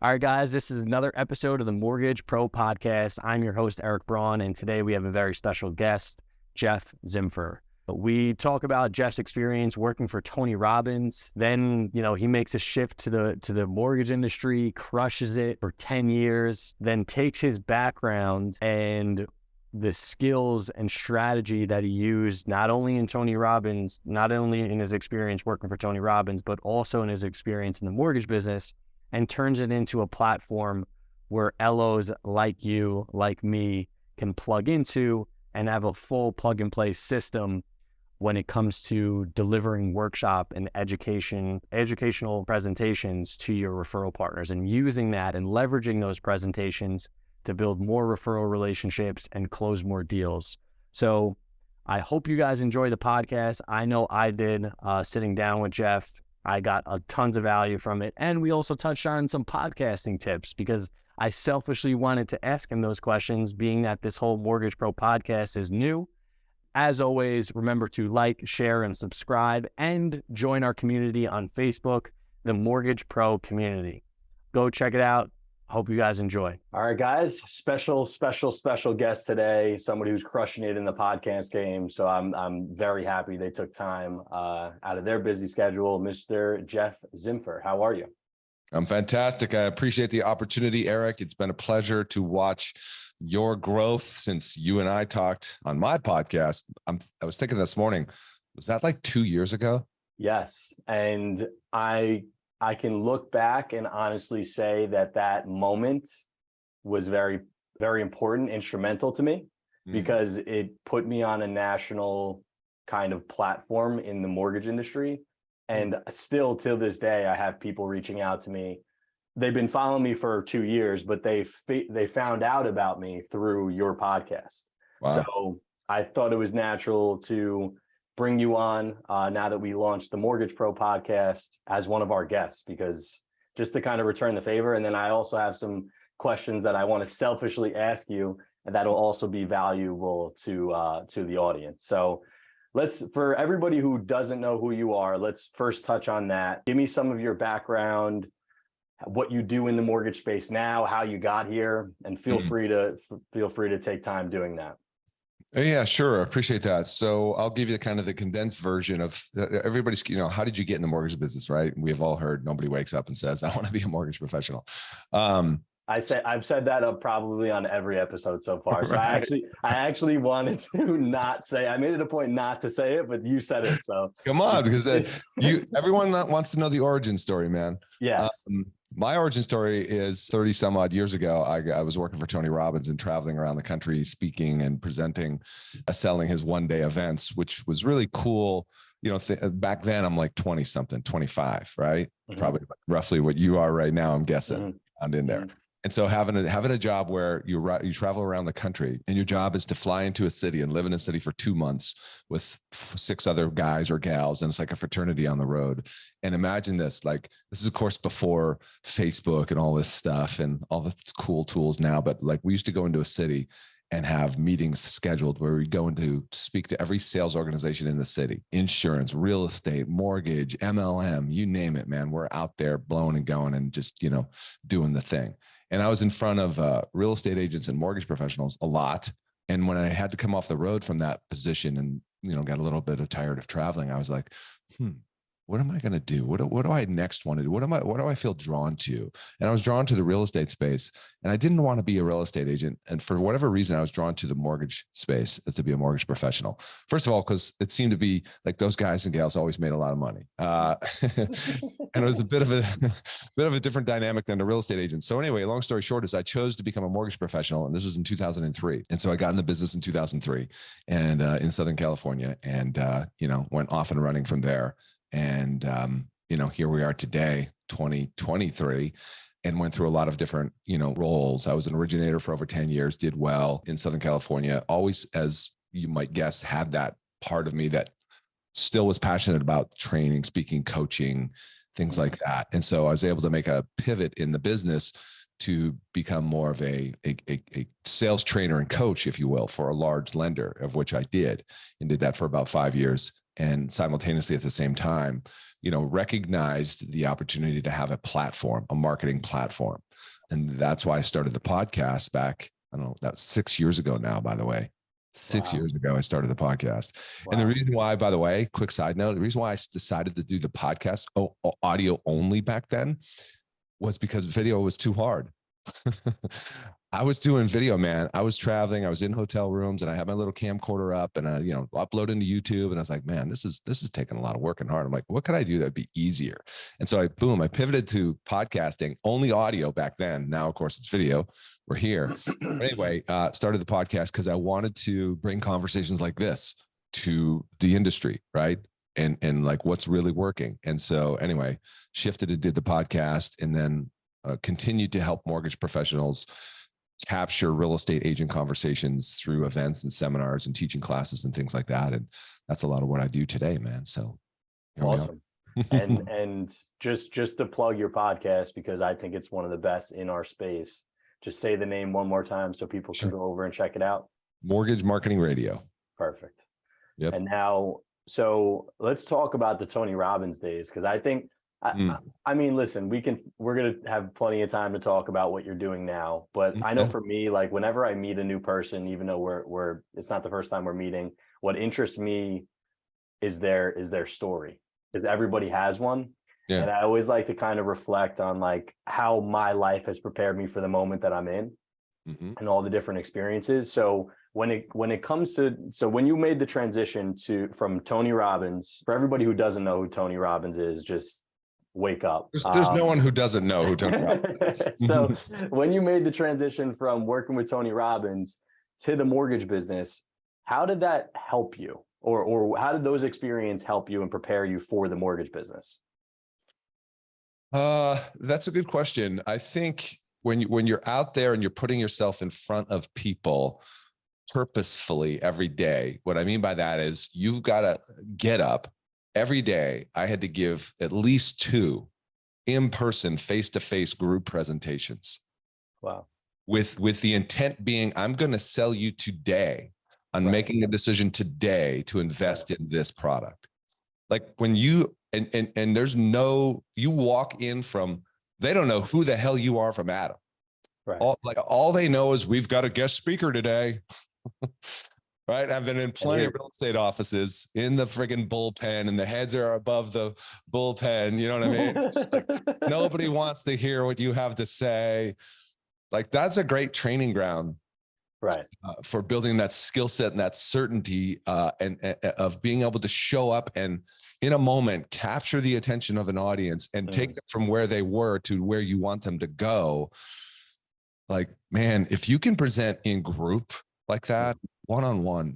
All right, guys, this is another episode of the Mortgage Pro Podcast. I'm your host, Eric Braun, and today we have a very special guest, Geoff Zimfer. We talk about Geoff's experience working for Tony Robbins. Then, he makes a shift to the mortgage industry, crushes it for 10 years, then takes his background and the skills and strategy that he used, not only in Tony Robbins, not only in his experience working for Tony Robbins, but also in his experience in the mortgage business, and turns it into a platform where LOs like you, like me, can plug into and have a full plug-and-play system when it comes to delivering workshop and educational presentations to your referral partners, and using that and leveraging those presentations to build more referral relationships and close more deals. So I hope you guys enjoy the podcast. I know I did. Sitting down with Geoff, I got tons of value from it. And we also touched on some podcasting tips because I selfishly wanted to ask him those questions, being that this whole Mortgage Pro podcast is new. As always, remember to like, share, and subscribe, and join our community on Facebook, the Mortgage Pro community. Go check it out. Hope you guys enjoy. All right, guys, special guest today, somebody who's crushing it in the podcast game. So I'm very happy they took time out of their busy schedule. Mr. Geoff Zimfer, how are you? I'm fantastic. I appreciate the opportunity, Eric. It's been a pleasure to watch your growth since you and I talked on my podcast. I was thinking this morning, was that like 2 years ago? Yes. And I can look back and honestly say that moment was very, very important, instrumental to me, because it put me on a national kind of platform in the mortgage industry. And still to this day, I have people reaching out to me. They've been following me for 2 years, but they found out about me through your podcast. Wow. So I thought it was natural to bring you on now that we launched the Mortgage Pro podcast as one of our guests, because just to kind of return the favor. And then I also have some questions that I want to selfishly ask you, and that'll also be valuable to the audience. So for everybody who doesn't know who you are, let's first touch on that. Give me some of your background, what you do in the mortgage space now, how you got here, and feel free to take time doing that. Yeah, sure. I appreciate that. So I'll give you kind of the condensed version of everybody's, how did you get in the mortgage business, right? We have all heard nobody wakes up and says, I want to be a mortgage professional. I've said that probably on every episode so far. So right. I actually wanted to not say, I made it a point not to say it, but you said it. So come on, because everyone wants to know the origin story, man. Yes. My origin story is 30 some odd years ago. I was working for Tony Robbins and traveling around the country, speaking and presenting, selling his one-day events, which was really cool. Back then I'm like 20 something, 25, right? Mm-hmm. Probably roughly what you are right now, I'm guessing, found in there. Mm-hmm. And so having a job where you travel around the country, and your job is to fly into a city and live in a city for 2 months with 6 other guys or gals, and it's like a fraternity on the road. And imagine this, this is of course before Facebook and all this stuff and all the cool tools now, but we used to go into a city and have meetings scheduled where we go into speak to every sales organization in the city, insurance, real estate, mortgage, MLM, you name it, man. We're out there blowing and going and just, doing the thing. And I was in front of real estate agents and mortgage professionals a lot. And when I had to come off the road from that position and, got a little bit tired of traveling, I was like, what am I going to do? What do I next want to do? What do I feel drawn to? And I was drawn to the real estate space, and I didn't want to be a real estate agent. And for whatever reason, I was drawn to the mortgage space as to be a mortgage professional. First of all, because it seemed to be like those guys and gals always made a lot of money. And it was a bit of a different dynamic than the real estate agent. So anyway, long story short is I chose to become a mortgage professional, and this was in 2003. And so I got in the business in 2003 and in Southern California, and went off and running from there. And, here we are today, 2023, and went through a lot of different, roles. I was an originator for over 10 years, did well in Southern California, always, as you might guess, had that part of me that still was passionate about training, speaking, coaching, things like that. And so I was able to make a pivot in the business to become more of a sales trainer and coach, if you will, for a large lender, of which I did, and did that for about 5 years. and simultaneously at the same time, recognized the opportunity to have a platform, a marketing platform. And that's why I started the podcast back, I don't know, that was 6 years ago now, by the way. 6 years ago, I started the podcast. Wow. And the reason why, by the way, quick side note, the reason why I decided to do the podcast audio only back then was because video was too hard. I was doing video, man. I was traveling. I was in hotel rooms and I had my little camcorder up and I, upload into YouTube. And I was like, man, this is taking a lot of work and hard. I'm like, what could I do that'd be easier? And so I pivoted to podcasting, only audio back then. Now, of course, it's video. We're here. But anyway, started the podcast because I wanted to bring conversations like this to the industry, right? And like what's really working. And so anyway, shifted and did the podcast and then continued to help mortgage professionals capture real estate agent conversations through events and seminars and teaching classes and things like that. And that's a lot of what I do today, man. So awesome. and just to plug your podcast, because I think it's one of the best in our space. Just say the name one more time so people can go over and check it out. Mortgage Marketing Radio. Perfect. Yep. And now, so let's talk about the Tony Robbins days. Cause I think, I mean, listen, we're going to have plenty of time to talk about what you're doing now, but I know for me, like whenever I meet a new person, even though it's not the first time we're meeting, what interests me is their story, because everybody has one. Yeah. And I always like to kind of reflect on like how my life has prepared me for the moment that I'm in and all the different experiences. So when it comes to, so when you made the transition from Tony Robbins, for everybody who doesn't know who Tony Robbins is, just wake up. There's no one who doesn't know who Tony Robbins is. So when you made the transition from working with Tony Robbins to the mortgage business, how did that help you? Or how did those experiences help you and prepare you for the mortgage business? That's a good question. I think when you're out there and you're putting yourself in front of people purposefully every day, what I mean by that is you've got to get up. Every day, I had to give at least 2 in-person, face-to-face group presentations. Wow. With the intent being, I'm going to sell you today. I'm making a decision today to invest in this product. Like when you, and there's no, you walk in from, they don't know who the hell you are from Adam. Right. All they know is we've got a guest speaker today. Right. I've been in plenty of real estate offices in the friggin' bullpen and the heads are above the bullpen. You know what I mean? It's like, nobody wants to hear what you have to say. Like that's a great training ground. Right. For building that skill set and that certainty and of being able to show up and in a moment, capture the attention of an audience and take them from where they were to where you want them to go. Like, man, if you can present in group like that, one-on-one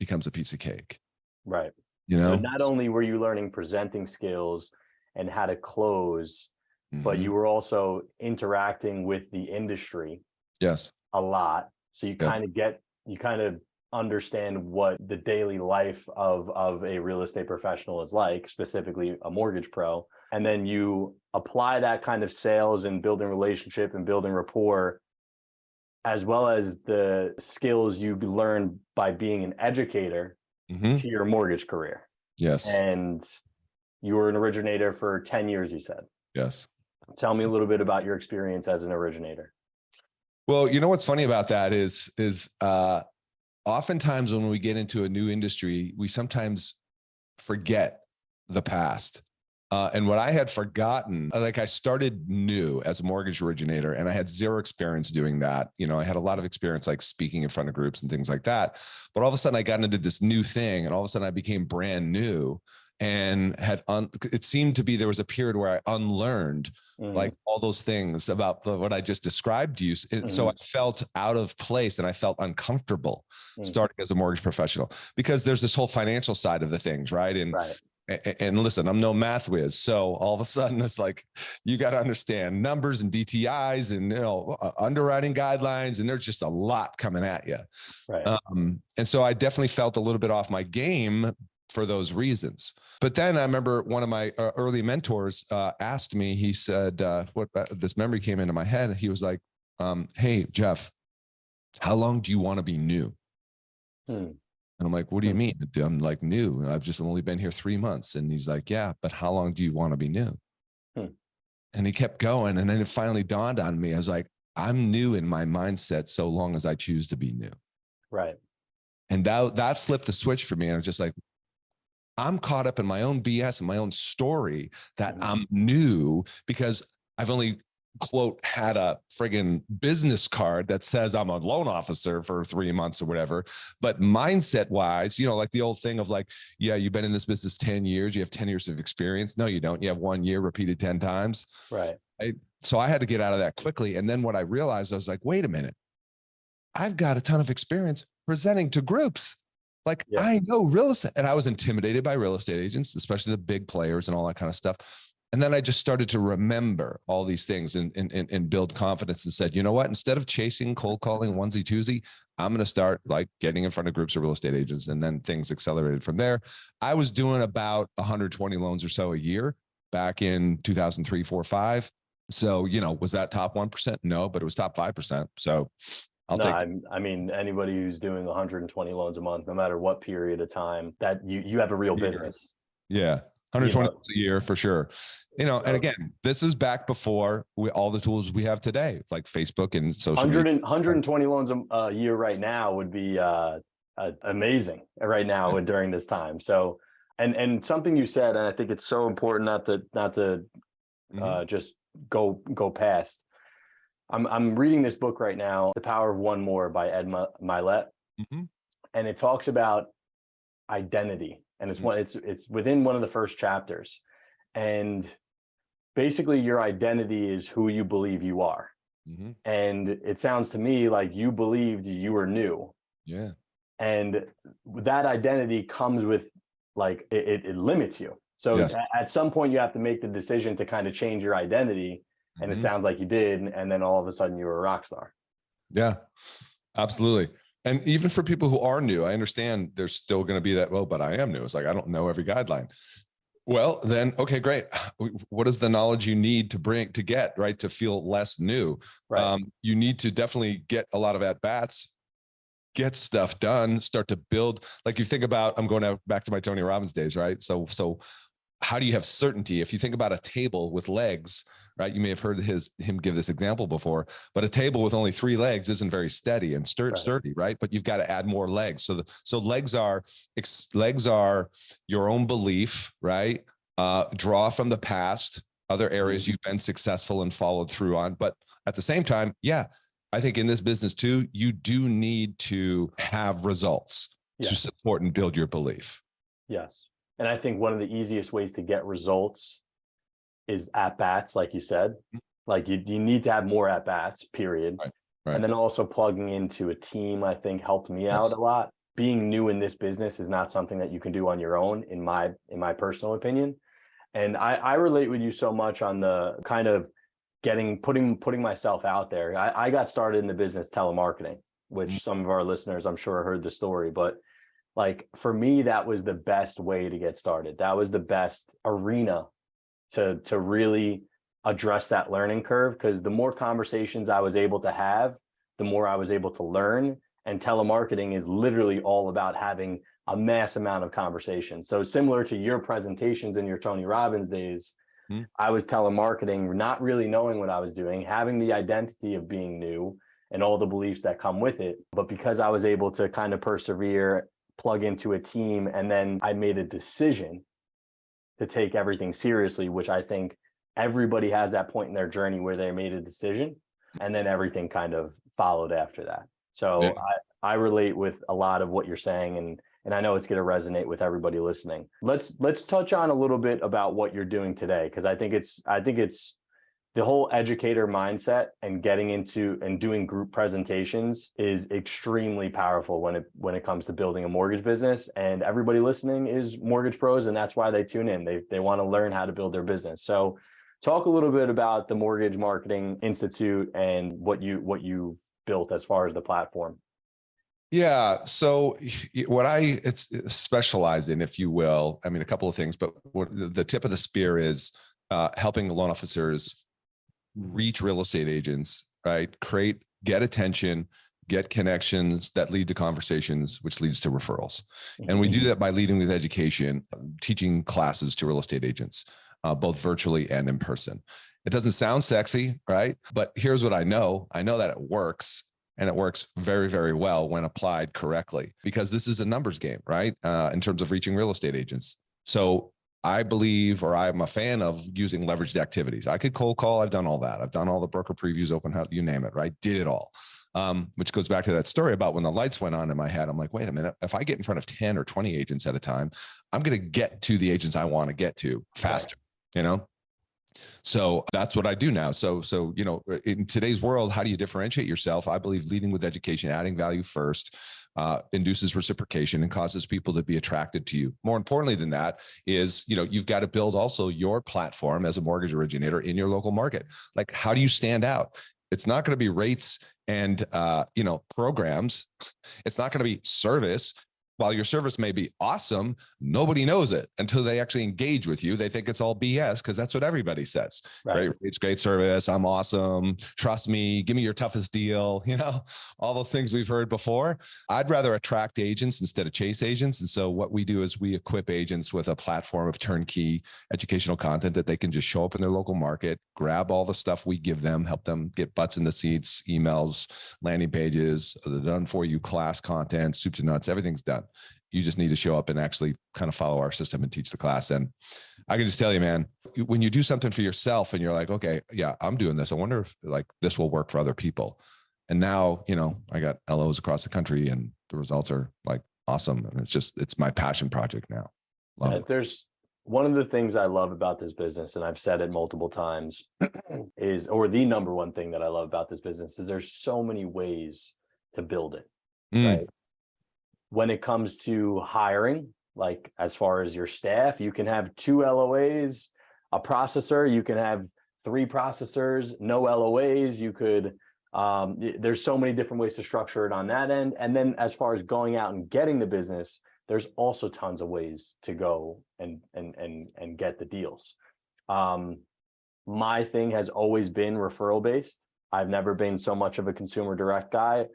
becomes a piece of cake. Right. So not only were you learning presenting skills and how to close, but you were also interacting with the industry. Yes. A lot. So you kind of understand what the daily life of a real estate professional is like, specifically a mortgage pro. And then you apply that kind of sales and building relationship and building rapport, as well as the skills you learn by being an educator to your mortgage career. Yes. And you were an originator for 10 years, you said. Yes. Tell me a little bit about your experience as an originator. Well, you know what's funny about that is oftentimes when we get into a new industry, we sometimes forget the past. And what I had forgotten, like I started new as a mortgage originator and I had 0 experience doing that. I had a lot of experience like speaking in front of groups and things like that. But all of a sudden I got into this new thing and all of a sudden I became brand new and it seemed to be, there was a period where I unlearned like all those things about what I just described to you. And so I felt out of place and I felt uncomfortable starting as a mortgage professional because there's this whole financial side of the things. Right. And listen, I'm no math whiz. So all of a sudden it's like, you got to understand numbers and DTIs and, underwriting guidelines. And there's just a lot coming at you. Right. And so I definitely felt a little bit off my game for those reasons. But then I remember one of my early mentors asked me, he said, this memory came into my head. He was like, hey, Geoff, how long do you want to be new? And And I'm like, what do you mean? I'm like, new. I've just only been here 3 months. And he's like, yeah, but how long do you want to be new? Hmm. And he kept going. And then it finally dawned on me. I was like, I'm new in my mindset so long as I choose to be new. Right. And that flipped the switch for me. And I was just like, I'm caught up in my own BS and my own story that I'm new because I've only, quote, had a friggin' business card that says I'm a loan officer for 3 months or whatever. But mindset wise, like the old thing of like, yeah, you've been in this business 10 years, you have 10 years of experience. No, you don't. You have 1 year repeated 10 times. Right. So I had to get out of that quickly. And then what I realized, I was like, wait a minute, I've got a ton of experience presenting to groups. Like I know real estate, and I was intimidated by real estate agents, especially the big players and all that kind of stuff. And then I just started to remember all these things and build confidence and said, you know what, instead of chasing cold calling onesie twosie, I'm going to start like getting in front of groups of real estate agents. And then things accelerated from there. I was doing about 120 loans or so a year back in 2003, 4, 5. So, was that top 1%? No, but it was top 5%. So I mean, anybody who's doing 120 loans a month, no matter what period of time, that you have a real business. Yeah. 120 loans a year for sure. And again, this is back before all the tools we have today, like Facebook and social media. 120 loans a year right now would be amazing right now during this time. So, and something you said, and I think it's so important not to just go past. I'm reading this book right now, The Power of One More by Ed Mylett. And it talks about identity. And it's within one of the first chapters. And basically your identity is who you believe you are. And it sounds to me like you believed you were new. Yeah. And that identity comes with like, it limits you. So at some point you have to make the decision to kind of change your identity. And it sounds like you did. And then all of a sudden you were a rock star. Yeah, absolutely. And even for people who are new, I understand there's still going to be that, well, but I am new. It's like, I don't know every guideline. Well, then, okay, great. What is the knowledge you need to get, right, to feel less new? Right. You need to definitely get a lot of at-bats, get stuff done, start to build. Like you think about, I'm going back to my Tony Robbins days, right? So how do you have certainty? If you think about a table with legs, right? You may have heard him give this example before, but a table with only 3 legs isn't very steady and sturdy, right? But you've got to add more legs. So legs are your own belief, right? Draw from the past, other areas you've been successful and followed through on. But at the same time, I think in this business too, you do need to have results to support and build your belief. Yes. And I think one of the easiest ways to get results is at bats, like you said. Like you need to have more at bats, period. Right. And then also plugging into a team, I think helped me out a lot. Being new in this business is not something that you can do on your own, in my personal opinion. And I relate with you so much on the kind of putting myself out there. I got started in the business telemarketing, which some of our listeners, I'm sure, heard the story, but like for me, that was the best way to get started. That was the best arena to really address that learning curve, because the more conversations I was able to have, the more I was able to learn. And telemarketing is literally all about having a mass amount of conversations. So similar to your presentations in your Tony Robbins days, I was telemarketing, not really knowing what I was doing, having the identity of being new and all the beliefs that come with it. But because I was able to kind of persevere, plug into a team, and then I made a decision to take everything seriously, which I think everybody has that point in their journey where they made a decision, and then everything kind of followed after that. So I relate with a lot of what you're saying, and I know it's going to resonate with everybody listening. Let's touch on a little bit about what you're doing today, because I think it's the whole educator mindset, and getting into and doing group presentations is extremely powerful when it comes to building a mortgage business. And everybody listening is mortgage pros, and that's why they tune in. They want to learn how to build their business. So talk a little bit about the Mortgage Marketing Institute and what you've built as far as the platform. Yeah. So what it's specialize in, if you will, I mean, a couple of things, but what the tip of the spear is helping loan officers reach real estate agents, right? Get attention, get connections that lead to conversations, which leads to referrals. And we do that by leading with education, teaching classes to real estate agents, both virtually and in person. It doesn't sound sexy, right? But here's what I know. I know that it works, and it works very, very well when applied correctly, because this is a numbers game, right? In terms of reaching real estate agents. So I believe, or I'm a fan of using leveraged activities. I could cold call. I've done all that. I've done all the broker previews, open house, you name it, right? Did it all. Which goes back to that story about when the lights went on in my head. I'm like, wait a minute, if I get in front of 10 or 20 agents at a time, I'm going to get to the agents I want to get to faster, you know? So that's what I do now. So, you know, in today's world, how do you differentiate yourself? I believe leading with education, adding value first, induces reciprocation and causes people to be attracted to you. More importantly than that is, you know, you've got to build also your platform as a mortgage originator in your local market. Like, how do you stand out? It's not going to be rates and, you know, programs. It's not going to be service. While your service may be awesome, nobody knows it until they actually engage with you. They think it's all BS because that's what everybody says. Right? It's great service. I'm awesome. Trust me. Give me your toughest deal. You know, all those things we've heard before. I'd rather attract agents instead of chase agents. And so what we do is we equip agents with a platform of turnkey educational content that they can just show up in their local market, grab all the stuff we give them, help them get butts in the seats, emails, landing pages, the done for you class content, soup to nuts, everything's done. You just need to show up and actually kind of follow our system and teach the class. And I can just tell you, man, when you do something for yourself and you're like, okay, yeah, I'm doing this. I wonder if like this will work for other people. And now, you know, I got LOs across the country and the results are like awesome. And it's my passion project now. Love it. There's one of the things I love about this business, and I've said it multiple times, or the number one thing that I love about this business is there's so many ways to build it, right? When it comes to hiring, like as far as your staff, you can have 2 LOAs, a processor, you can have 3 processors, no LOAs, you could, there's so many different ways to structure it on that end. And then as far as going out and getting the business, there's also tons of ways to go and get the deals. My thing has always been referral based. I've never been so much of a consumer direct guy.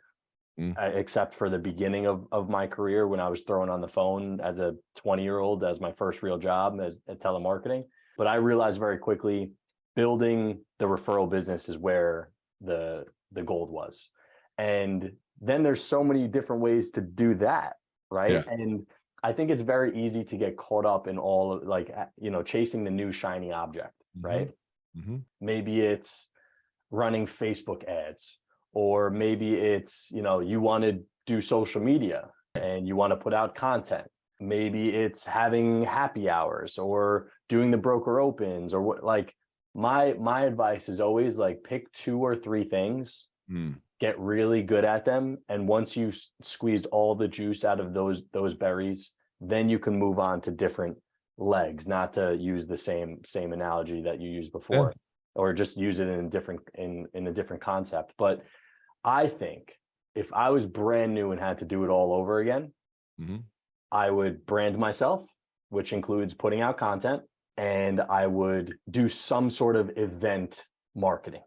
Except for the beginning of my career when I was throwing on the phone as a 20-year-old as my first real job at telemarketing. But I realized very quickly building the referral business is where the gold was. And then there's so many different ways to do that, right? Yeah. And I think it's very easy to get caught up in all of, like, you know, chasing the new shiny object, right? Maybe it's running Facebook ads. Or maybe it's, you know, you want to do social media and you want to put out content. Maybe it's having happy hours or doing the broker opens or what. Like my advice is always like pick 2 or 3 things, get really good at them. And once you've squeezed all the juice out of those berries, then you can move on to different legs, not to use the same analogy that you used before, or just use it in a different concept. But I think if I was brand new and had to do it all over again, I would brand myself, which includes putting out content, and I would do some sort of event marketing.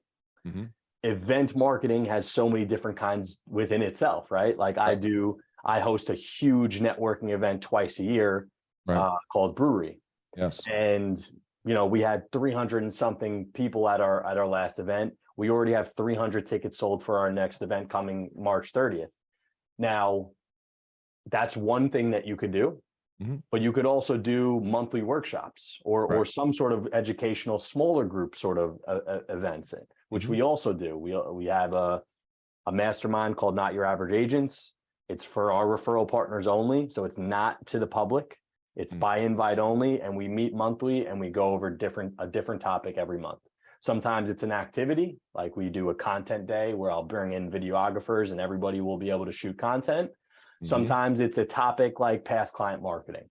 Event marketing has so many different kinds within itself, right? Like I host a huge networking event twice a year called Brewery. Yes. And, you know, we had 300 and something people at our last event. We already have 300 tickets sold for our next event coming March 30th. Now, that's one thing that you could do, but you could also do monthly workshops or some sort of educational smaller group sort of events, which we also do. We have a mastermind called Not Your Average Agents. It's for our referral partners only, so it's not to the public. It's by invite only, and we meet monthly and we go over a different topic every month. Sometimes it's an activity, like we do a content day where I'll bring in videographers and everybody will be able to shoot content. Sometimes it's a topic like past client marketing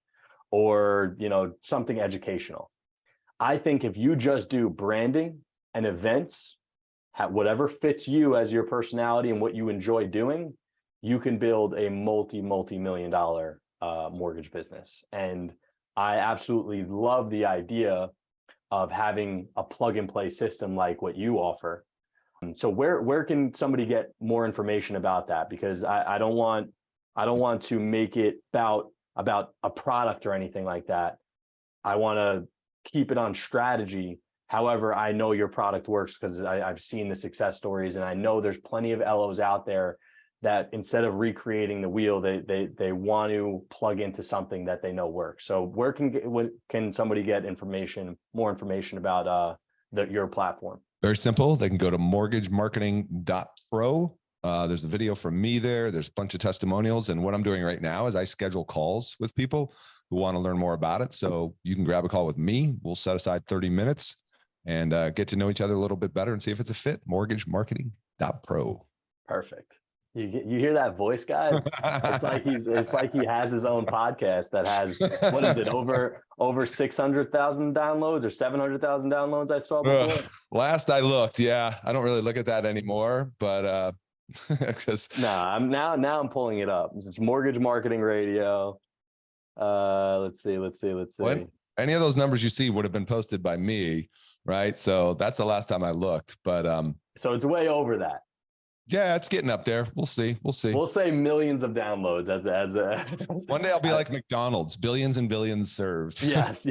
or, you know, something educational. I think if you just do branding and events, whatever fits you as your personality and what you enjoy doing, you can build a multi-million dollar mortgage business. And I absolutely love the idea of having a plug and play system like what you offer, So where can somebody get more information about that? Because I don't want to make it about a product or anything like that. I want to keep it on strategy. However, I know your product works because I've seen the success stories, and I know there's plenty of LOs out there that instead of recreating the wheel, they want to plug into something that they know works. So where can somebody get more information about your platform? Very simple. They can go to mortgagemarketing.pro. There's a video from me there. There's a bunch of testimonials. And what I'm doing right now is I schedule calls with people who want to learn more about it. So you can grab a call with me. We'll set aside 30 minutes and get to know each other a little bit better and see if it's a fit. Mortgagemarketing.pro. Perfect. You hear that voice, guys? It's like he has his own podcast that has, what is it, over 600,000 downloads or 700,000 downloads I saw before? Last I looked, yeah. I don't really look at that anymore, but because I'm pulling it up. It's Mortgage Marketing Radio. Let's see. Any of those numbers you see would have been posted by me, right? So that's the last time I looked, but so it's way over that. Yeah, it's getting up there. We'll see. We'll say millions of downloads as one day I'll be like McDonald's, billions and billions served. Yes.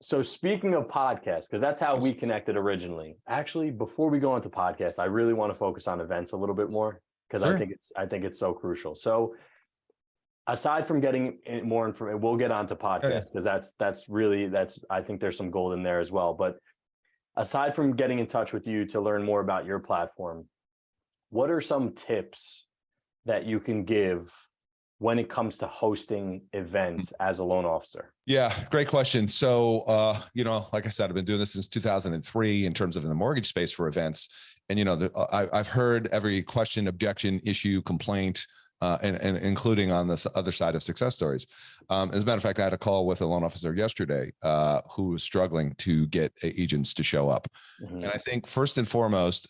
So speaking of podcasts, because that's how we connected originally. Actually, before we go into podcasts, I really want to focus on events a little bit more because sure. I think it's so crucial. So aside from getting more information, we'll get onto podcasts because that's I think there's some gold in there as well. But aside from getting in touch with you to learn more about your platform, what are some tips that you can give when it comes to hosting events as a loan officer? Yeah, great question. So, like I said, I've been doing this since 2003 in terms of in the mortgage space for events. And, I've heard every question, objection, issue, complaint, and including on this other side of success stories. As a matter of fact, I had a call with a loan officer yesterday who was struggling to get agents to show up. Mm-hmm. And I think first and foremost,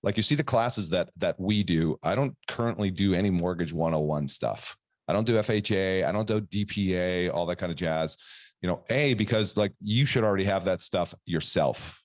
like you see the classes that we do, I don't currently do any mortgage 101 stuff. I don't do FHA. I don't do DPA, all that kind of jazz, because like you should already have that stuff yourself,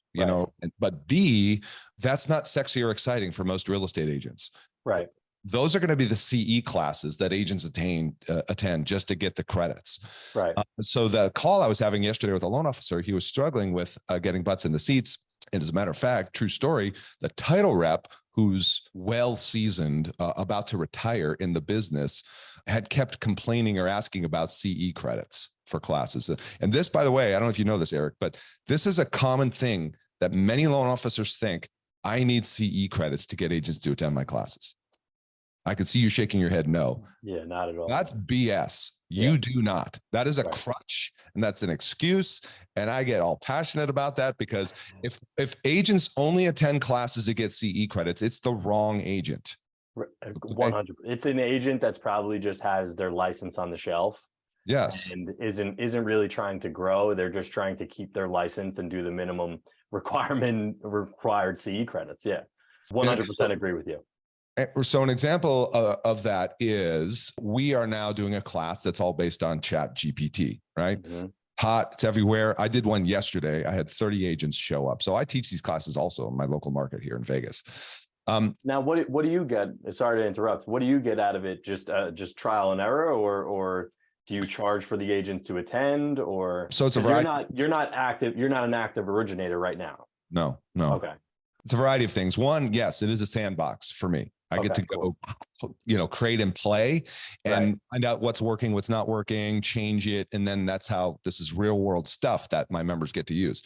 but B, that's not sexy or exciting for most real estate agents. Right. Those are going to be the CE classes that agents attend just to get the credits. Right. So the call I was having yesterday with a loan officer, he was struggling with getting butts in the seats. And as a matter of fact, true story, the title rep, who's well seasoned, about to retire in the business, had kept complaining or asking about CE credits for classes. And this, by the way, I don't know if you know this, Eric, but this is a common thing that many loan officers think, I need CE credits to get agents to attend my classes. I could see you shaking your head. No. Yeah, not at all. That's BS. You do not. That is a crutch, and that's an excuse. And I get all passionate about that because if agents only attend classes to get CE credits, it's the wrong agent. 100. It's an agent that's probably just has their license on the shelf. Yes. And isn't really trying to grow. They're just trying to keep their license and do the minimum required CE credits. Yeah. 100% agree with you. So an example of that is we are now doing a class that's all based on ChatGPT, right? Mm-hmm. Hot, it's everywhere. I did one yesterday. I had 30 agents show up. So I teach these classes also in my local market here in Vegas. Now, what do you get? Sorry to interrupt. What do you get out of it? Just trial and error, or do you charge for the agents to attend? Or so it's a variety. You're not an active originator right now. No. Okay. It's a variety of things. One, yes, it is a sandbox for me. I get to go, create and play and find out what's working, what's not working, change it. And then that's how this is real world stuff that my members get to use.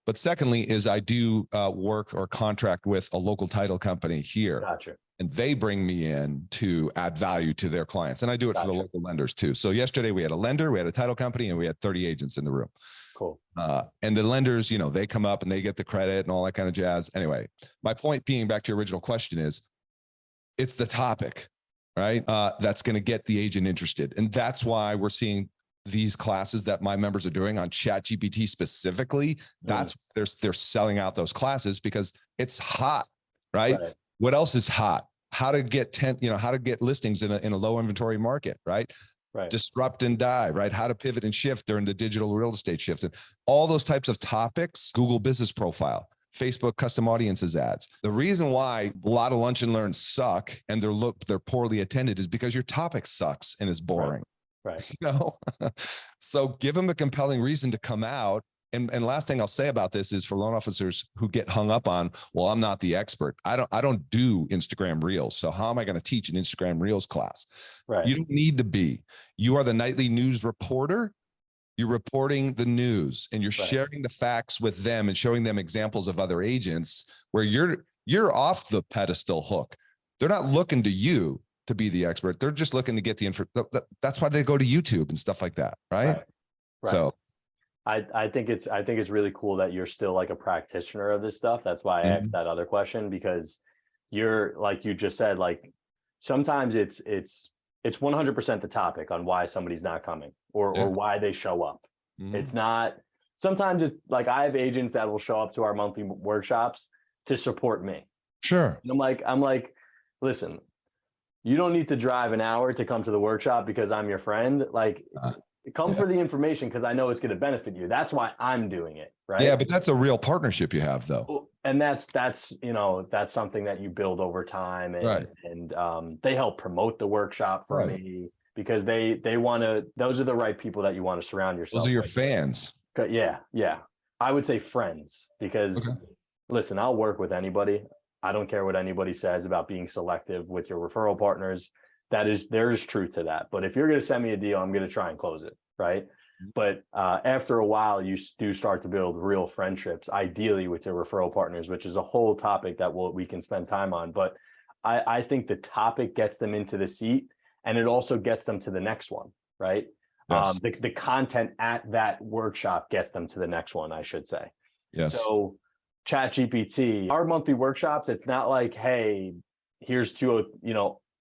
But secondly is I do work or contract with a local title company here. Gotcha. And they bring me in to add value to their clients. And I do it for the local lenders too. So yesterday we had a lender, we had a title company, and we had 30 agents in the room. Cool. And the lenders, they come up and they get the credit and all that kind of jazz. Anyway, my point being, back to your original question, is it's the topic, right? That's going to get the agent interested. And that's why we're seeing these classes that my members are doing on ChatGPT specifically. That's they're selling out those classes because it's hot, right? What else is hot? How to get how to get listings in a low inventory market, right? Right. Disrupt and die, right? How to pivot and shift during the digital real estate shift, and all those types of topics. Google Business Profile. Facebook custom audiences ads. The reason why a lot of lunch and learns suck and they're poorly attended is because your topic sucks and is boring. Right. You know? So give them a compelling reason to come out. And last thing I'll say about this is for loan officers who get hung up on, well, I'm not the expert. I don't do Instagram Reels. So how am I going to teach an Instagram Reels class? Right. You don't need to be. You are the nightly news reporter. You're reporting the news and you're sharing the facts with them and showing them examples of other agents where you're off the pedestal hook. They're not looking to you to be the expert. They're just looking to get the info. That's why they go to YouTube and stuff like that. Right. So I think it's really cool that you're still like a practitioner of this stuff. That's why I asked that other question, because you're, like you just said, like sometimes it's 100% the topic on why somebody's not coming or why they show up. It's not, sometimes it's like I have agents that will show up to our monthly workshops to support me. Sure. And I'm like, listen, you don't need to drive an hour to come to the workshop because I'm your friend. Like come for the information because I know it's going to benefit you. That's why I'm doing it. Right. Yeah. But that's a real partnership you have though. And that's something that you build over time, and they help promote the workshop for me because they want to, those are the right people that you want to surround yourself with. Those are your fans. Yeah. Yeah. I would say friends because listen, I'll work with anybody. I don't care what anybody says about being selective with your referral partners. There is truth to that. But if you're going to send me a deal, I'm going to try and close it. Right. But after a while, you do start to build real friendships, ideally with your referral partners, which is a whole topic that we can spend time on. But I think the topic gets them into the seat and it also gets them to the next one. Right. Yes. The content at that workshop gets them to the next one, I should say. Yes. So ChatGPT, our monthly workshops, it's not like, hey, here's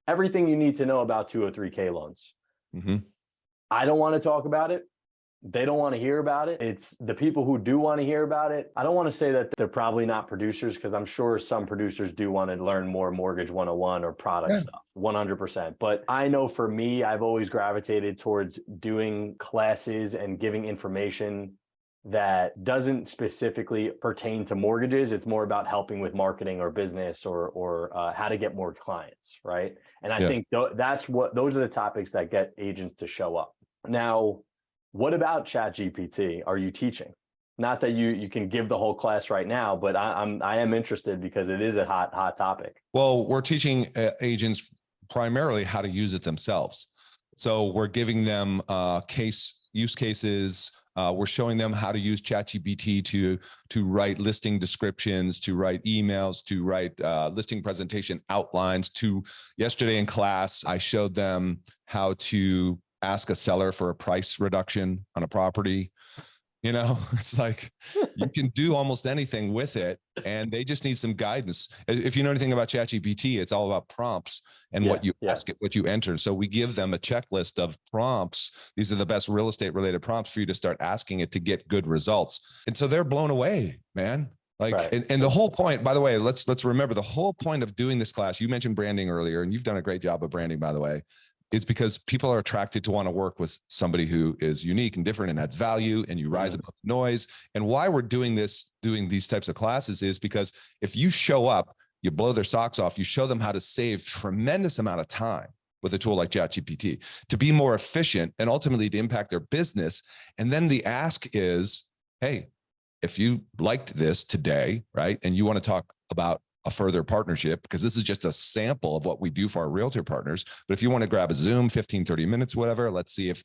everything you need to know about 203K loans. I don't want to talk about it. They don't want to hear about it. It's the people who do want to hear about it. I don't want to say that they're probably not producers because I'm sure some producers do want to learn more mortgage 101 or product stuff, 100%. But I know for me, I've always gravitated towards doing classes and giving information that doesn't specifically pertain to mortgages. It's more about helping with marketing or business or how to get more clients, right? And I think those are the topics that get agents to show up. Now, what about ChatGPT are you teaching? Not that you can give the whole class right now, but I am interested because it is a hot topic. Well, we're teaching agents primarily how to use it themselves. So we're giving them use cases. We're showing them how to use ChatGPT to write listing descriptions, to write emails, to write listing presentation outlines. Yesterday in class, I showed them how to ask a seller for a price reduction on a property. It's like you can do almost anything with it, and they just need some guidance. If you know anything about ChatGPT, it's all about prompts and what you ask it, what you enter. So we give them a checklist of prompts. These are the best real estate related prompts for you to start asking it to get good results. And so they're blown away, man. And the whole point, by the way, let's remember the whole point of doing this class. You mentioned branding earlier, and you've done a great job of branding, by the way. Is because people are attracted to want to work with somebody who is unique and different and adds value, and you rise above the noise. And why we're doing these types of classes is because if you show up, you blow their socks off, you show them how to save tremendous amount of time with a tool like ChatGPT to be more efficient and ultimately to impact their business. And then the ask is, hey, if you liked this today, right, and you want to talk about a further partnership, because this is just a sample of what we do for our realtor partners. But if you want to grab a Zoom, 15, 30 minutes, whatever, let's see if,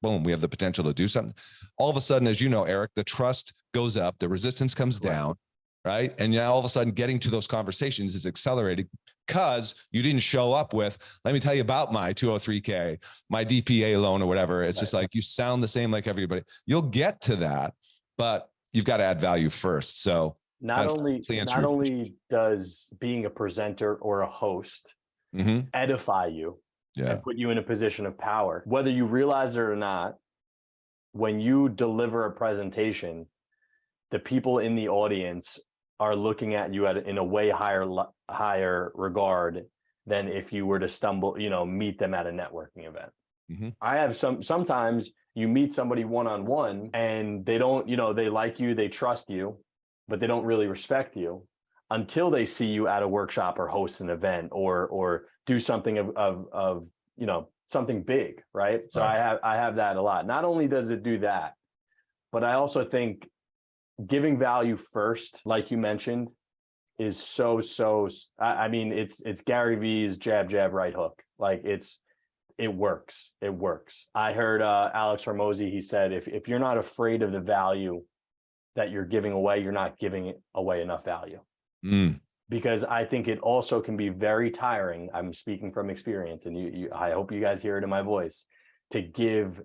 boom, we have the potential to do something. All of a sudden, as you know, Eric, the trust goes up, the resistance comes down, right? And now all of a sudden getting to those conversations is accelerated because you didn't show up with, let me tell you about my 203K, my DPA loan or whatever. It's just like, you sound the same like everybody. You'll get to that, but you've got to add value first. So not only does being a presenter or a host edify you and put you in a position of power, whether you realize it or not, when you deliver a presentation, the people in the audience are looking at you in a way higher regard than if you were to meet them at a networking event. I have sometimes you meet somebody one-on-one and they don't, they like you, they trust you. but they don't really respect you until they see you at a workshop or host an event or do something of something big, right? So Right. I have that a lot. Not only does it do that, but I also think giving value first, like you mentioned, is I mean, it's Gary V's jab, jab, right hook. Like it works. It works. I heard Alex Hormozy, he said, if you're not afraid of the value that you're giving away, you're not giving away enough value. Because I think it also can be very tiring. I'm speaking from experience, and I hope you guys hear it in my voice, to give,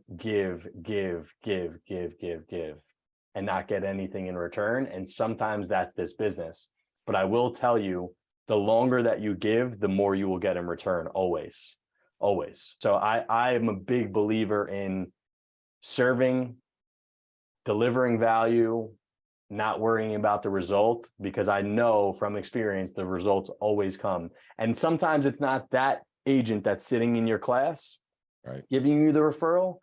and not get anything in return. And sometimes that's this business. But I will tell you, the longer that you give, the more you will get in return, always, always. So I am a big believer in serving, delivering value, not worrying about the result, because I know from experience the results always come. And sometimes it's not that agent that's sitting in your class, Right, giving you the referral.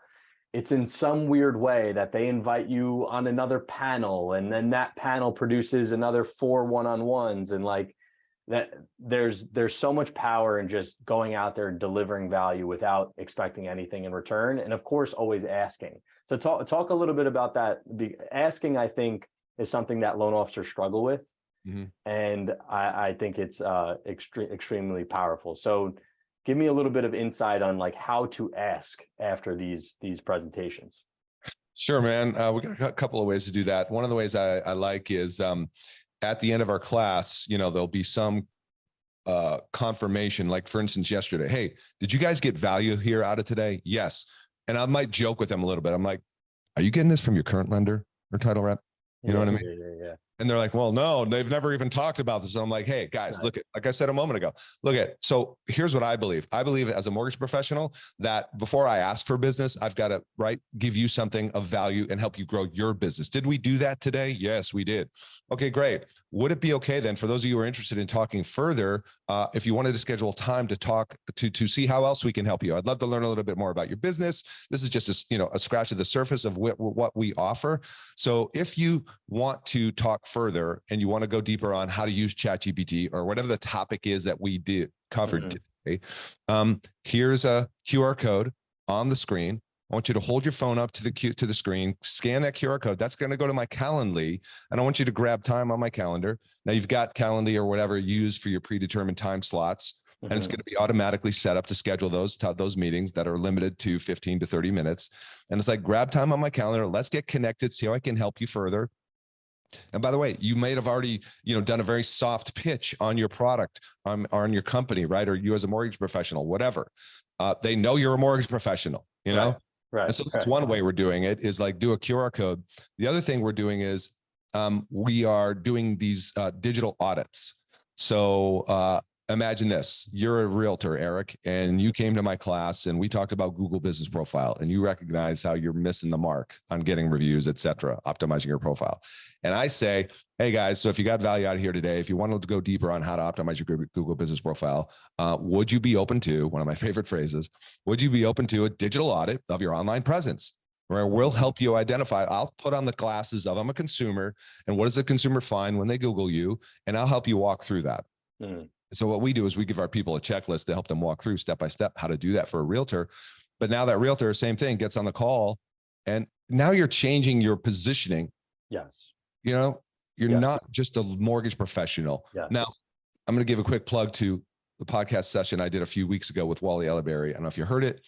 It's in some weird way that they invite you on another panel, and then that panel produces another 4 one-on-ones, and like that. There's so much power in just going out there and delivering value without expecting anything in return, and of course always asking. So talk a little bit about that. Asking, I think, is something that loan officers struggle with. mm-hmm. And I think it's extremely powerful. So give me a little bit of insight on like how to ask after these presentations. Sure, man. We got a couple of ways to do that. One of the ways I like is at the end of our class, there'll be some confirmation. Like, for instance, yesterday, hey, did you guys get value here out of today? Yes. And I might joke with them a little bit. I'm like, are you getting this from your current lender or title rep? You know what I mean? Yeah. And they're like, well, no, they've never even talked about this. And I'm like, hey, guys, look at, like I said a moment ago, so here's what I believe. I believe as a mortgage professional that before I ask for business, I've got to, give you something of value and help you grow your business. Did we do that today? Yes, we did. Okay, great. Would it be okay then for those of you who are interested in talking further, if you wanted to schedule time to talk to see how else we can help you? I'd love to learn a little bit more about your business. This is just a scratch of the surface of what we offer. So if you want to talk further and you want to go deeper on how to use ChatGPT or whatever the topic is that we covered today, here's a QR code on the screen. I want you to hold your phone up to the screen, scan that QR code. That's going to go to my Calendly, and I want you to grab time on my calendar. Now you've got Calendly or whatever you use for your predetermined time slots, and it's going to be automatically set up to schedule those meetings that are limited to 15 to 30 minutes. And it's like, grab time on my calendar. Let's get connected. See how I can help you further. And by the way, you may have already, done a very soft pitch on your product, or on your company, right? Or you as a mortgage professional, whatever. They know you're a mortgage professional, know? Right. And so that's one way we're doing it, is like do a QR code. The other thing we're doing is we are doing these digital audits. So imagine this: you're a realtor, Eric, and you came to my class and we talked about Google Business Profile, and you recognize how you're missing the mark on getting reviews, et cetera, optimizing your profile. And I say, hey guys, so if you got value out of here today, if you wanted to go deeper on how to optimize your Google Business Profile, would you be open to, one of my favorite phrases, would you be open to a digital audit of your online presence? Where we'll help you identify. I'll put on the glasses of I'm a consumer, and what does a consumer find when they Google you? And I'll help you walk through that. So what we do is we give our people a checklist to help them walk through step by step how to do that for a realtor. But now that realtor, same thing, gets on the call, and now you're changing your positioning. Yes. You're not just a mortgage professional. Yes. Now, I'm going to give a quick plug to the podcast session I did a few weeks ago with Wally Ellerberry. I don't know if you heard it.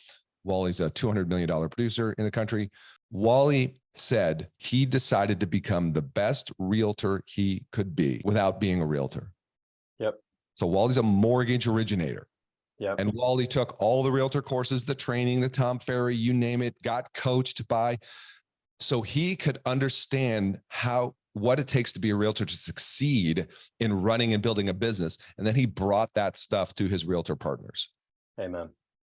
Wally's a $200 million producer in the country. Wally said he decided to become the best realtor he could be without being a realtor. Yep. So Wally's a mortgage originator. Yep. And Wally took all the realtor courses, the training, the Tom Ferry, you name it, got coached by, so he could understand what it takes to be a realtor to succeed in running and building a business. And then he brought that stuff to his realtor partners. Amen.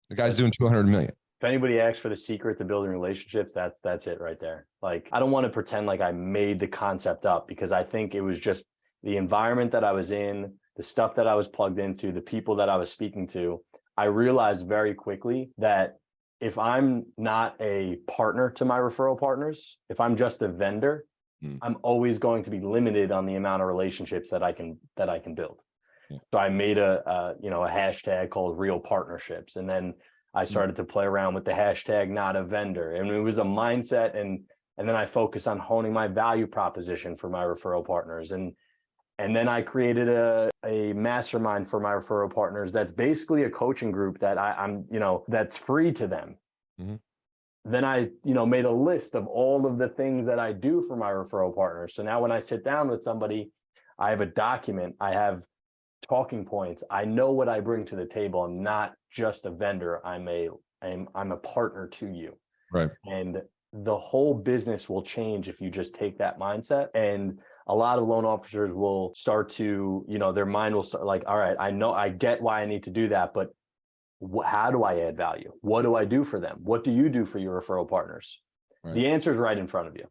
The guy's doing 200 million. If anybody asks for the secret to building relationships, that's it right there. Like, I don't want to pretend like I made the concept up, because I think it was just the environment that I was in, the stuff that I was plugged into, the people that I was speaking to. I realized very quickly that if I'm not a partner to my referral partners, if I'm just a vendor, Mm. I'm always going to be limited on the amount of relationships that I can build. Yeah. So I made a hashtag called Real Partnerships, and then I started to play around with the hashtag Not a Vendor, and it was a mindset, and then I focused on honing my value proposition for my referral partners, and then I created a mastermind for my referral partners that's basically a coaching group that I'm that's free to them. Mm-hmm. Then I made a list of all of the things that I do for my referral partners. So now when I sit down with somebody, I have a document, I have talking points, I know what I bring to the table. I'm not just a vendor, I'm a partner to you. Right. And the whole business will change if you just take that mindset. And a lot of loan officers will start to, their mind will start like, all right, I get why I need to do that, but how do I add value? What do I do for them? What do you do for your referral partners? Right. The answer is right in front of you.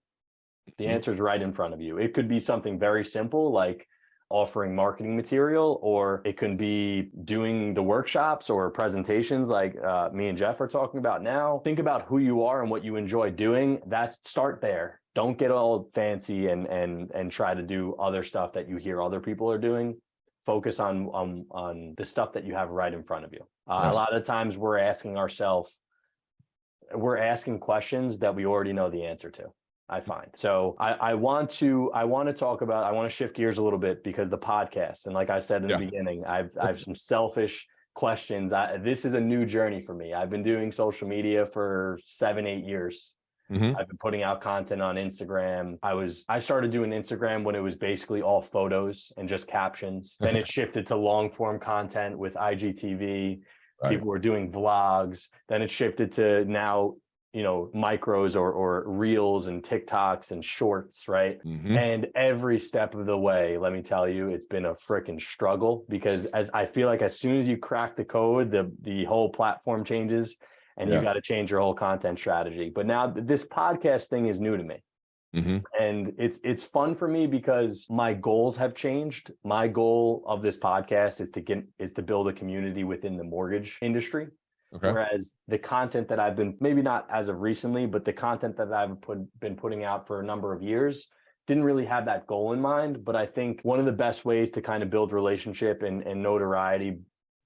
The answer is right in front of you. It could be something very simple like offering marketing material, or it can be doing the workshops or presentations like me and Geoff are talking about now. Think about who you are and what you enjoy doing. Start there. Don't get all fancy and try to do other stuff that you hear other people are doing. Focus on the stuff that you have right in front of you. Yes. A lot of times we're asking questions that we already know the answer to, I find. So I want to shift gears a little bit because the podcast, and like I said in the beginning, I have some selfish questions. This is a new journey for me. I've been doing social media for 7-8 years. Mm-hmm. I've been putting out content on Instagram. I started doing Instagram when it was basically all photos and just captions. Then it shifted to long form content with IGTV. Right. People were doing vlogs. Then it shifted to now, micros or reels and TikToks and shorts, right? Mm-hmm. And every step of the way, let me tell you, it's been a freaking struggle because I feel like as soon as you crack the code, the whole platform changes. And you got to change your whole content strategy. But now this podcast thing is new to me. Mm-hmm. And it's fun for me because my goals have changed. My goal of this podcast is to build a community within the mortgage industry. Okay. Whereas the content that I've been, maybe not as of recently, but the content that I've been putting out for a number of years didn't really have that goal in mind. But I think one of the best ways to kind of build relationship and notoriety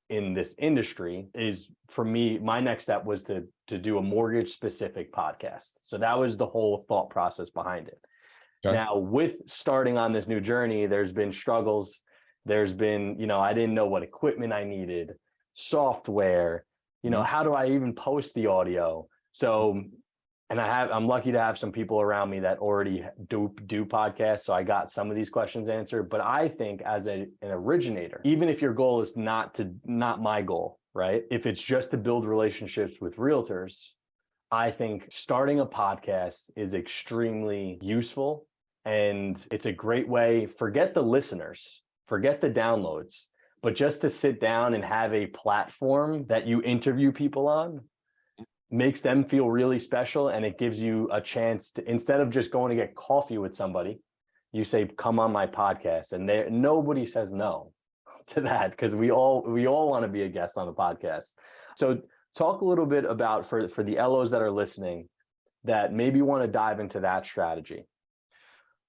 in this industry is, for me, my next step was to do a mortgage specific podcast. So that was the whole thought process behind it. Okay. Now, with starting on this new journey, there's been struggles. There's been, I didn't know what equipment I needed, software, how do I even post the audio? So, and I'm lucky to have some people around me that already do podcasts. So I got some of these questions answered. But I think as an originator, even if your goal is not my goal, right? If it's just to build relationships with realtors, I think starting a podcast is extremely useful. And it's a great way, forget the listeners, forget the downloads, but just to sit down and have a platform that you interview people on makes them feel really special. And it gives you a chance to, instead of just going to get coffee with somebody, you say, come on my podcast. And nobody says no to that, because we all want to be a guest on the podcast. So talk a little bit about, for the LOs that are listening that maybe want to dive into that strategy.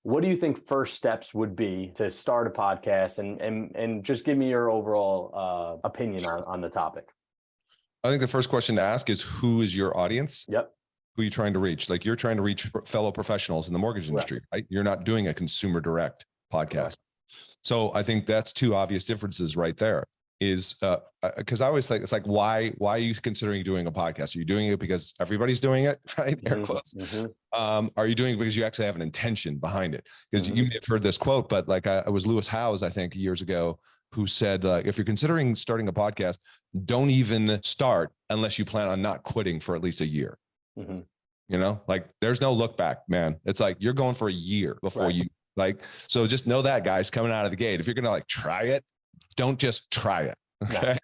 What do you think first steps would be to start a podcast, and just give me your overall opinion on the topic? I think the first question to ask is, who is your audience? Yep. Who are you trying to reach? Like, you're trying to reach fellow professionals in the mortgage industry, right? You're not doing a consumer direct podcast. Right. So I think that's two obvious differences right there. Is because I always think it's like, why are you considering doing a podcast? Are you doing it because everybody's doing it, right? Mm-hmm. Air quotes. Mm-hmm. Are you doing it because you actually have an intention behind it? Because you may have heard this quote, but like it was Lewis Howes, I think, years ago, who said, if you're considering starting a podcast, don't even start unless you plan on not quitting for at least a year. Mm-hmm. Like there's no look back, man. It's like you're going for a year before you so just know that, guys, coming out of the gate, if you're going to try it, don't just try it. Okay.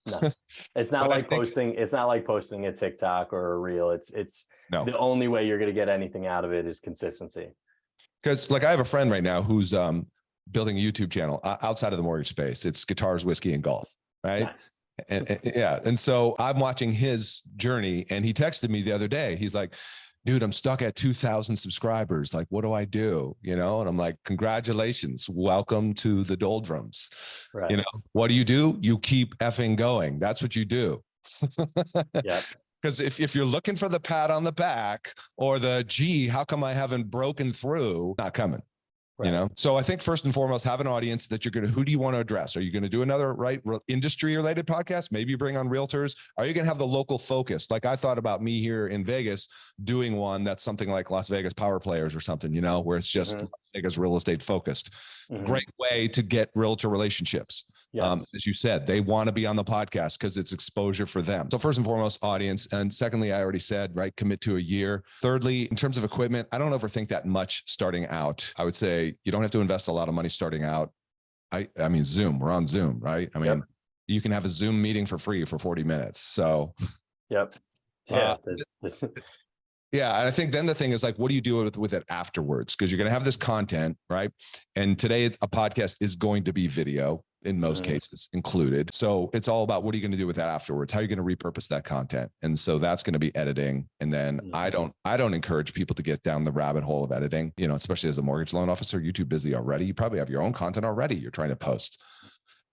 No. It's not like posting. It's not like posting a TikTok or a reel. It's the only way you're going to get anything out of it is consistency. Because I have a friend right now who's building a YouTube channel outside of the mortgage space. It's guitars, whiskey, and golf. Right. Nice. And so I'm watching his journey, and he texted me the other day. He's like, dude, I'm stuck at 2,000 subscribers. Like, what do I do? You know? And I'm like, congratulations. Welcome to the doldrums. Right. You know, what do? You keep effing going. That's what you do. Yeah. Because if you're looking for the pat on the back or the, gee, how come I haven't broken through? Not coming. Right. You know, so I think first and foremost, have an audience that you're going to, who do you want to address? Are you going to do another industry related podcast? Maybe you bring on realtors. Are you going to have the local focus? Like I thought about me here in Vegas doing one that's something like Las Vegas Power Players or something, you know, where it's just Las Vegas real estate focused. Great way to get realtor relationships. Yes. As you said, they want to be on the podcast because it's exposure for them. So first and foremost, audience. And secondly, I already said, right, commit to a year. Thirdly, in terms of equipment, I don't overthink that much starting out. I would say you don't have to invest a lot of money starting out. I mean, Zoom, we're on Zoom, right? I mean, you can have a Zoom meeting for free for 40 minutes. So, yeah. Yeah. And I think then the thing is like, what do you do with it afterwards? Because you're going to have this content, right? And today a podcast is going to be video in most cases included. So it's all about what are you going to do with that afterwards? How are you going to repurpose that content? And so that's going to be editing. And then I don't encourage people to get down the rabbit hole of editing, you know, especially as a mortgage loan officer. You're too busy already. You probably have your own content already you're trying to post.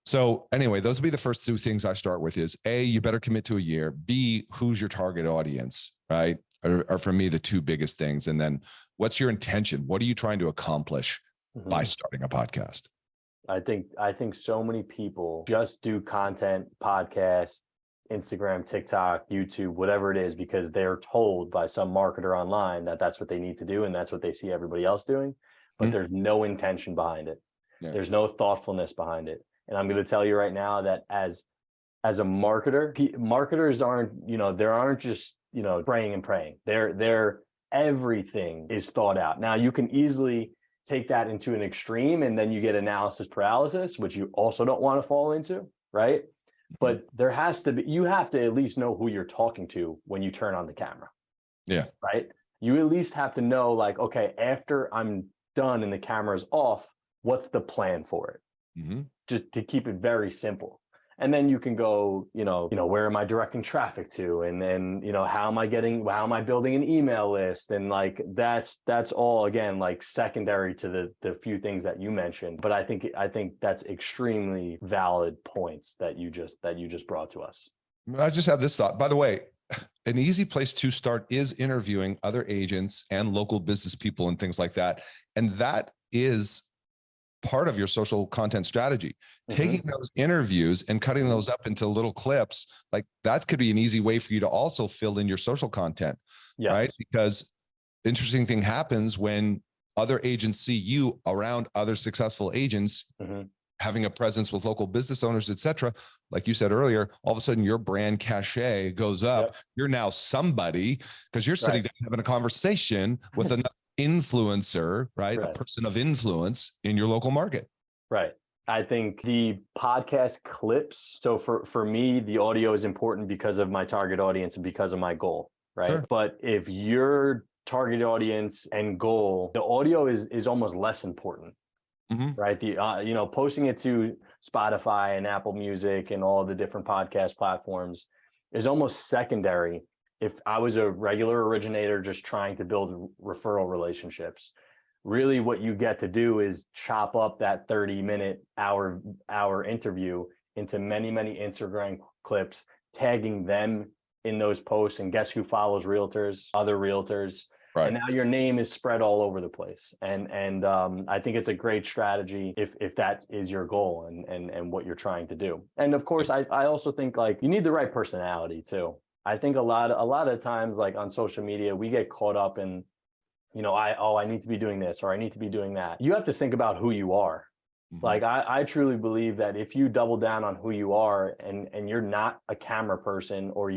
So anyway, those would be the first two things I start with is A, you better commit to a year. B, who's your target audience, right? Are for me the two biggest things. And then what's your intention? What are you trying to accomplish by starting a podcast? I think so many people just do content, podcast, Instagram, TikTok, YouTube, whatever it is, because they're told by some marketer online that that's what they need to do. And that's what they see everybody else doing, but there's no intention behind it. Yeah. There's no thoughtfulness behind it. And I'm going to tell you right now that as a marketer, marketers aren't, you know, there aren't just, you know, praying and praying. They're everything is thought out. Now you can easily take that into an extreme and then you get analysis paralysis, which you also don't want to fall into, right? But there has to be, you have to at least know who you're talking to when you turn on the camera. Yeah. Right. You at least have to know like, okay, after I'm done and the camera's off, what's the plan for it? Just to keep it very simple. And then you can go, you know, where am I directing traffic to? And then, you know, how am I building an email list? And like, that's all again, like secondary to the few things that you mentioned. But I think that's extremely valid points that you just brought to us. I just have this thought, by the way, an easy place to start is interviewing other agents and local business people and things like that. And that is part of your social content strategy. Taking those interviews and cutting those up into little clips, like that could be an easy way for you to also fill in your social content, right? Because interesting thing happens when other agents see you around other successful agents, having a presence with local business owners, et cetera. Like you said earlier, all of a sudden your brand cachet goes up. You're now somebody because you're sitting down having a conversation with another influencer, right? A person of influence in your local market. Right. I think the podcast clips. So for me, the audio is important because of my target audience and because of my goal, right? Sure. But if your target audience and goal, the audio is almost less important, right? The you know, posting it to Spotify and Apple Music and all the different podcast platforms is almost secondary. If I was a regular originator just trying to build referral relationships, really what you get to do is chop up that 30-minute, hour interview into many, many Instagram clips, tagging them in those posts. And guess who follows realtors? Other realtors. Right. And now your name is spread all over the place. And I think it's a great strategy if that is your goal and what you're trying to do. And of course, I also think like you need the right personality too. I think a lot of times, like on social media, we get caught up in, you know, I need to be doing this or I need to be doing that. You have to think about who you are. Like I truly believe that if you double down on who you are and you're not a camera person or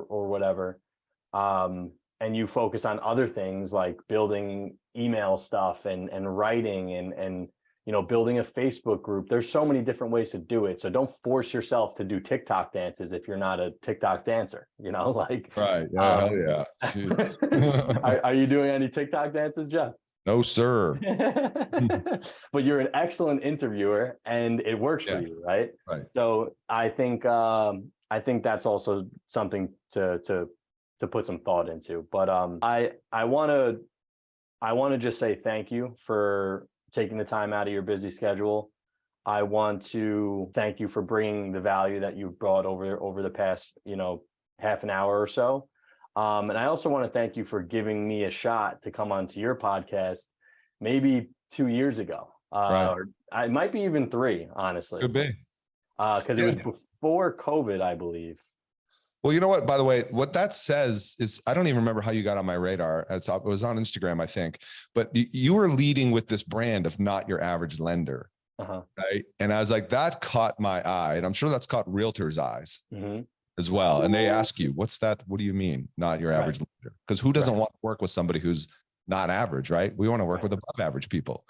whatever, and you focus on other things like building email stuff and writing and you know, building a Facebook group. There's so many different ways to do it. So don't force yourself to do TikTok dances if you're not a TikTok dancer, you know, like. Right. Yeah. Hell yeah. Are you doing any TikTok dances, Geoff? No, sir. But you're an excellent interviewer and it works for you, right? Right. So I think that's also something to to put some thought into. But I want to just say thank you for taking the time out of your busy schedule. I want to thank you for bringing the value that you've brought over the past, half an hour or so. And I also want to thank you for giving me a shot to come onto your podcast maybe 2 years ago. Right. Or it might be even 3, honestly. Could be. Because it was before COVID, I believe. Well, you know what, by the way, what that says is, I don't even remember how you got on my radar. It was on Instagram, I think, but you were leading with this brand of not your average lender. Right. And I was like, that caught my eye. And I'm sure that's caught realtors' eyes as well. And they ask you, what's that? What do you mean? Not your average lender? Because who doesn't want to work with somebody who's not average, right? We want to work with above average people.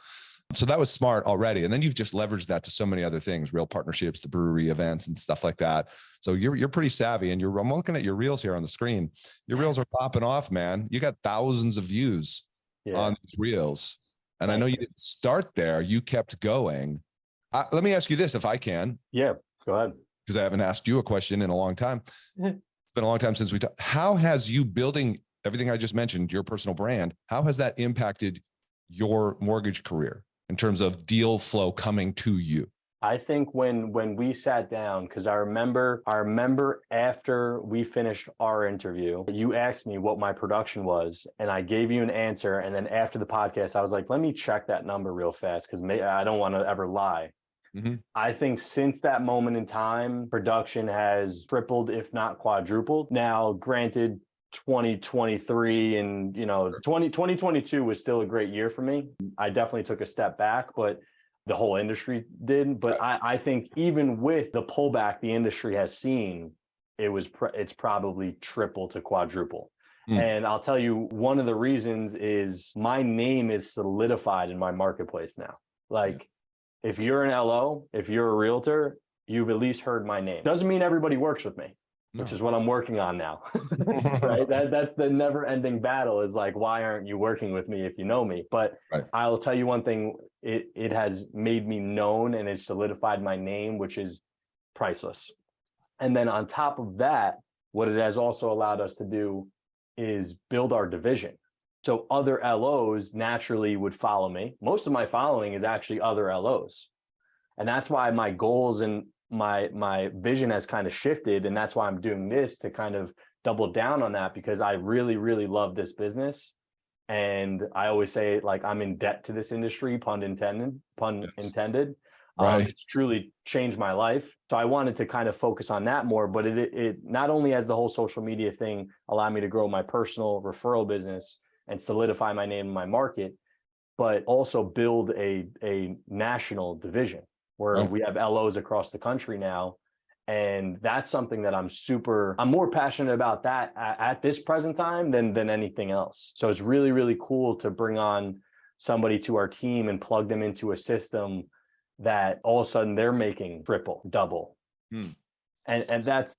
So that was smart already. And then you've just leveraged that to so many other things, real partnerships, the brewery events and stuff like that. So you're pretty savvy, and I'm looking at your reels here on the screen. Your reels are popping off, man. You got thousands of views on these reels. And I know you didn't start there. You kept going. Let me ask you this, if I can. Yeah, go ahead. Because I haven't asked you a question in a long time. It's been a long time since we talked. How has you building everything I just mentioned, your personal brand, how has that impacted your mortgage career in terms of deal flow coming to you? I think when we sat down, because I remember after we finished our interview, you asked me what my production was, and I gave you an answer. And then after the podcast, I was like, let me check that number real fast, because I don't want to ever lie. I think since that moment in time, production has tripled, if not quadrupled. Now, granted, 2023 and 2022 was still a great year for me. I definitely took a step back, but the whole industry did. But I think even with the pullback the industry has seen, it's probably triple to quadruple. And I'll tell you, one of the reasons is my name is solidified in my marketplace now. Like, if you're an LO, if you're a realtor, you've at least heard my name. Doesn't mean everybody works with me, which is what I'm working on now. Right? That's the never-ending battle, is like, why aren't you working with me if you know me? But I'll tell you one thing, it has made me known, and it's solidified my name, which is priceless. And then on top of that, what it has also allowed us to do is build our division. So other LOs naturally would follow me. Most of my following is actually other LOs. And that's why my goals and my vision has kind of shifted. And that's why I'm doing this, to kind of double down on that, because I really, really love this business. And I always say, like, I'm in debt to this industry, pun intended. It's truly changed my life. So I wanted to kind of focus on that more, but it not only has the whole social media thing allow me to grow my personal referral business and solidify my name in my market, but also build a national division where we have LOs across the country now. And that's something that I'm more passionate about that at this present time than anything else. So it's really, really cool to bring on somebody to our team and plug them into a system that all of a sudden they're making triple, double. And that's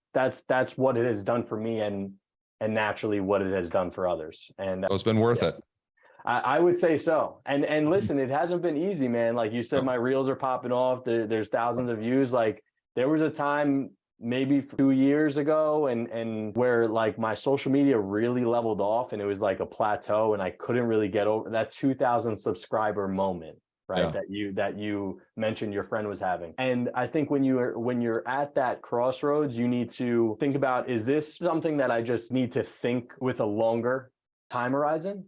what it has done for me, and naturally what it has done for others. And it's been worth it. I would say so. And listen, it hasn't been easy, man. Like you said, my reels are popping off. There's thousands of views. Like, there was a time maybe 2 years ago and where like my social media really leveled off, and it was like a plateau, and I couldn't really get over that 2,000 subscriber moment, right? That you mentioned your friend was having. And I think when you're at that crossroads, you need to think about, is this something that I just need to think with a longer time horizon?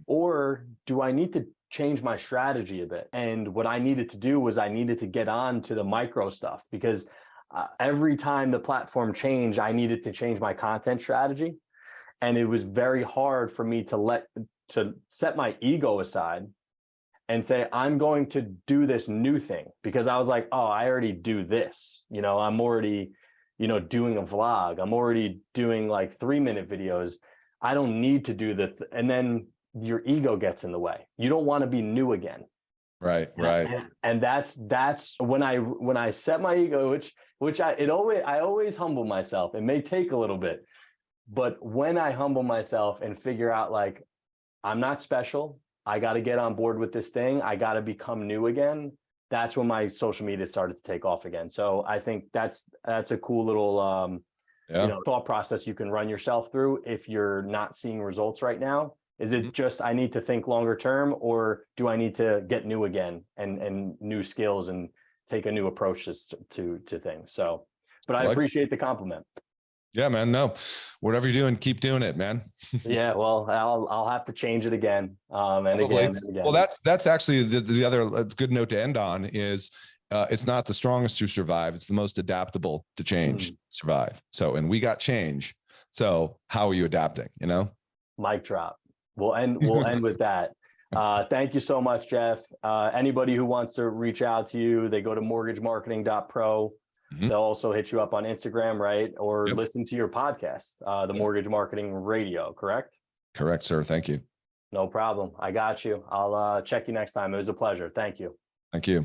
Or do I need to change my strategy a bit? And what I needed to do was I needed to get on to the micro stuff, because every time the platform changed, I needed to change my content strategy. And it was very hard for me to set my ego aside and say, I'm going to do this new thing, because I was like, oh, I already do this. I'm already, doing a vlog. I'm already doing like 3-minute videos. I don't need to do that. And then your ego gets in the way. You don't want to be new again. Right. And that's when I set my ego, I always humble myself. It may take a little bit, but when I humble myself and figure out, like, I'm not special, I got to get on board with this thing, I got to become new again, that's when my social media started to take off again. So I think that's a cool little thought process you can run yourself through if you're not seeing results right now? Is it just, I need to think longer term, or do I need to get new again and new skills and take a new approach to things? So, but I appreciate the compliment. Yeah, man. No, whatever you're doing, keep doing it, man. Yeah. Well, I'll have to change it again. And again and again. Well, that's actually the other good note to end on is, it's not the strongest who survive. It's the most adaptable to change, survive. So, and we got change. So how are you adapting? Mic drop. We'll end with that. Thank you so much, Geoff. Anybody who wants to reach out to you, they go to mortgagemarketing.pro. They'll also hit you up on Instagram, right? Or listen to your podcast, the Mortgage Marketing Radio, correct? Correct, sir. Thank you. No problem. I got you. I'll check you next time. It was a pleasure. Thank you. Thank you.